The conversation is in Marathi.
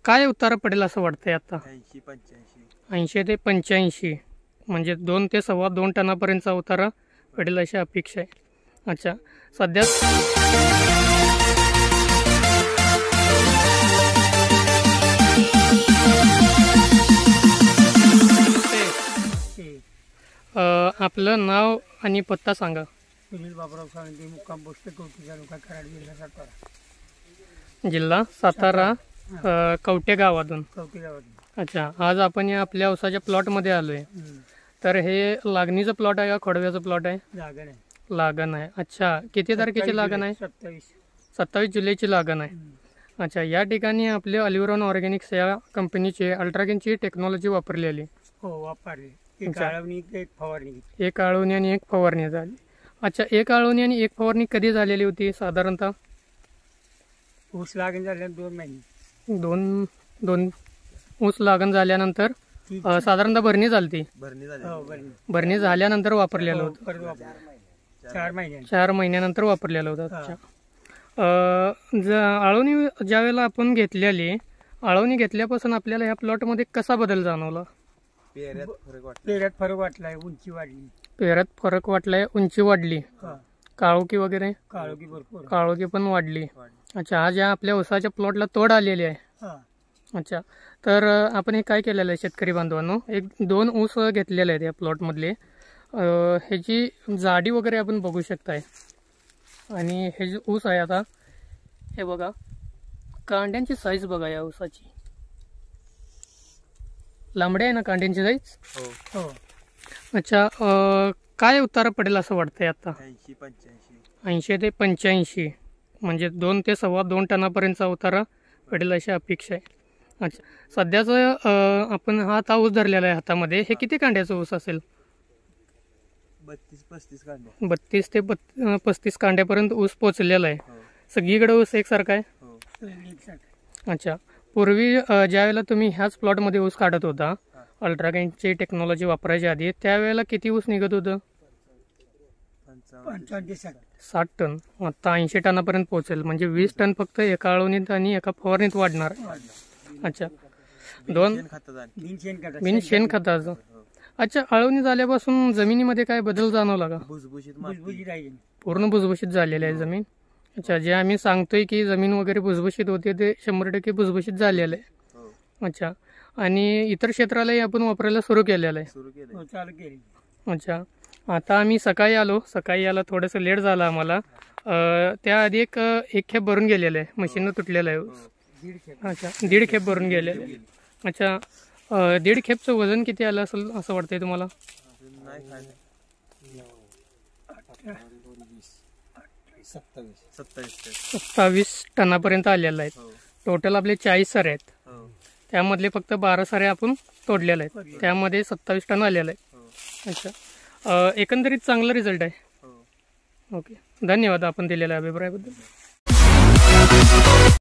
काय उतारा पडेल असं वाटतंय आता? 80-85. 80 ते 85, म्हणजे 2 ते 2.25 टनापर्यंतचा उतारा पडेल अशी अपेक्षा आहे. अच्छा, सध्या आपलं नाव आणि पत्ता सांगा. सुनील बाबराव साळुंखे, मुक्काम पोस्ट कवठे तालुका कराड, जिल्हा सातारा. जिल्हा सातारा, कवठे गावातून. कवठे गावात. अच्छा, आज आपण या आपल्या ऊसाच्या प्लॉटमध्ये आलो आहे. तर हे लागणीचं प्लॉट आहे का खोडव्याचं प्लॉट आहे? लागण आहे. लागण आहे. अच्छा, किती तारखेची लागण आहे? 27 जुलैची लागण आहे. अच्छा, या ठिकाणी आपले अलिव्हरॉन ऑर्गॅनिक्स या कंपनीचे अल्ट्रागेनची टेक्नॉलॉजी वापरलेली. हो, वापरली. एक आळवणी, एक फवारणी. एक आळवणी आणि एक फवारणी झाली. अच्छा, एक आळवणी आणि एक फवारणी कधी झालेली होती साधारणतः? ऊस लागण झाल्यानंतर 2 महिने. दोन ऊस लागण झाल्यानंतर साधारणतः भरणी झाली. भरणी झाल्यानंतर वापरलेलं होतं. 4 महिन्यानंतर वापरलेलं होतं. अच्छा, आळवणी ज्यावेळेला आपण घेतलेली, आळवणी घेतल्यापासून आपल्याला ह्या प्लॉटमध्ये कसा बदल जाणवला? पेऱ्यात फरक वाटलाय, उंची वाढली. पेऱ्यात फरक वाटलाय, उंची वाढली. काळोखी वगैरे? काळोखी भरपूर. काळोखी पण वाढली. अच्छा, आज या आपल्या ऊसाच्या प्लॉटला तोड आलेली आहे. अच्छा, तर आपण हे काय केलेलं आहे शेतकरी बांधवांनो, 1-2 ऊस घेतलेले आहेत या प्लॉटमधले. ह्याची जाडी वगैरे आपण बघू शकताय. आणि हे जे ऊस आहे आता, हे बघा, कांड्यांची साईज बघा या ऊसाची. लांबडे आहे ना कांड्यांची साईज? हो. अच्छा, काय उतारा पडेल असं वाटतंय आता? 80 ते 85, म्हणजे 2 ते 2.25 टनापर्यंतचा उतारा पडेल अशी अपेक्षा आहे. अच्छा, सध्याचं आपण हा आता ऊस धरलेला आहे हातामध्ये, हे किती कांड्याचा ऊस असेल? 32-35 कांड्या. 32 ते 35 कांड्यापर्यंत ऊस पोचलेला आहे. सगळीकडे ऊस एकसारखा आहे? अच्छा, पूर्वी ज्यावेळेला तुम्ही ह्याच प्लॉटमध्ये ऊस काढत होता अल्ट्रागेनची टेक्नॉलॉजी वापरायच्या आधी, त्यावेळेला किती ऊस निघत होतं? 60 टन. आता 80 टनापर्यंत पोहोचेल, म्हणजे 20 टन फक्त एका आळवणीत आणि एका फवारणीत वाढणार. अच्छा, बिन शेणखताचं. अच्छा, आळवणी झाल्यापासून जमिनीमध्ये काय बदल जाणवला का? पूर्ण भुसभुशीत झालेली आहे जमीन. अच्छा, जे आम्ही सांगतोय की जमीन वगैरे भुसभुशीत होते ते 100% भुसभुशीत झालेलं आहे. अच्छा, आणि इतर क्षेत्रालाही आपण वापरायला सुरू केलेलं आहे. अच्छा, आता आम्ही सकाळी याला थोडंसं लेट झालं आम्हाला. त्याआधी एक खेप भरून गेलेलं आहे, मशीननं तुटलेलं आहे. अच्छा, 1.5 खेप भरून गेलेलं आहे. अच्छा, 1.5 खेपचं वजन किती आलं असेल असं वाटतंय तुम्हाला? 27 टनापर्यंत आलेलं आहे. टोटल आपले 40 सारे आहेत. त्यामधले फक्त 12 सारे आपण तोडलेले आहेत. त्यामध्ये 27 टन आलेलं आहे. अच्छा, एकंदरीत चांगला रिझल्ट आहे. ओके, धन्यवाद आपण दिलेल्या अभिप्रायाबद्दल.